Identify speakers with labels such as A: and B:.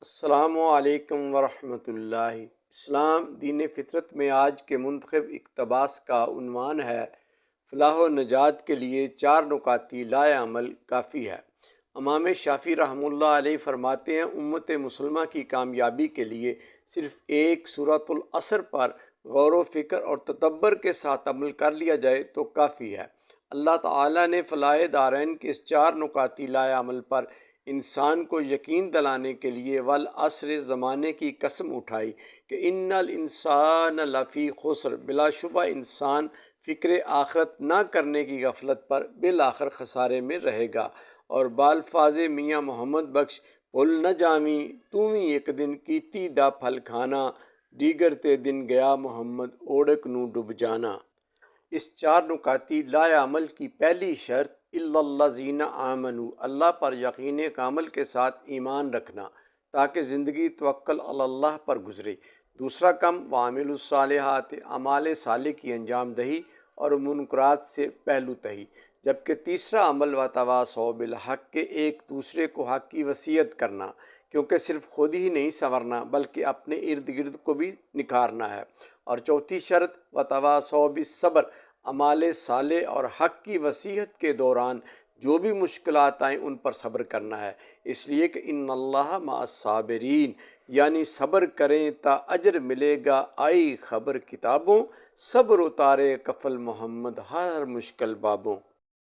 A: السلام علیکم ورحمۃ اللہ۔ اسلام دین فطرت میں آج کے منتخب اقتباس کا عنوان ہے، فلاح و نجات کے لیے 4 نکاتی لائے عمل کافی ہے۔ امام شافعی رحمہ اللہ علیہ فرماتے ہیں، امت مسلمہ کی کامیابی کے لیے صرف ایک سورۃ العصر پر غور و فکر اور تدبر کے ساتھ عمل کر لیا جائے تو کافی ہے۔ اللہ تعالیٰ نے فلاح دارین کے اس 4 نکاتی لائے عمل پر انسان کو یقین دلانے کے لیے والعصر زمانے کی قسم اٹھائی کہ ان الانسان لفی خسر، بلا شبہ انسان فکر آخرت نہ کرنے کی غفلت پر بالآخر خسارے میں رہے گا۔ اور بالفاظ میاں محمد بخش، بھول نہ جامی تُویں ایک دن کیتی دا پھل کھانا، دیگر تے دن گیا محمد اوڑک نو ڈب جانا۔ اس 4 نکاتی لائے عمل کی پہلی شرط الا الذین آمنوا، اللہ پر یقین کامل کے ساتھ ایمان رکھنا تاکہ زندگی توکل علی اللہ پر گزرے۔ دوسرا کم وعملوا الصالحات، اعمال صالح کی انجام دہی اور منکرات سے پہلو تہی۔ جبکہ تیسرا عمل وتواصوا بالحق، کے ایک دوسرے کو حق کی وصیت کرنا، کیونکہ صرف خود ہی نہیں سنورنا بلکہ اپنے ارد گرد کو بھی نکھارنا ہے۔ اور چوتھی شرط وتواصوا بالصبر، اعمال صالح اور حق کی وصیت کے دوران جو بھی مشکلات آئیں ان پر صبر کرنا ہے، اس لیے کہ ان اللہ مع الصابرین، یعنی صبر کریں تا اجر ملے گا آئی خبر کتابوں، صبر اتارے کفل محمد ہر مشکل بابوں۔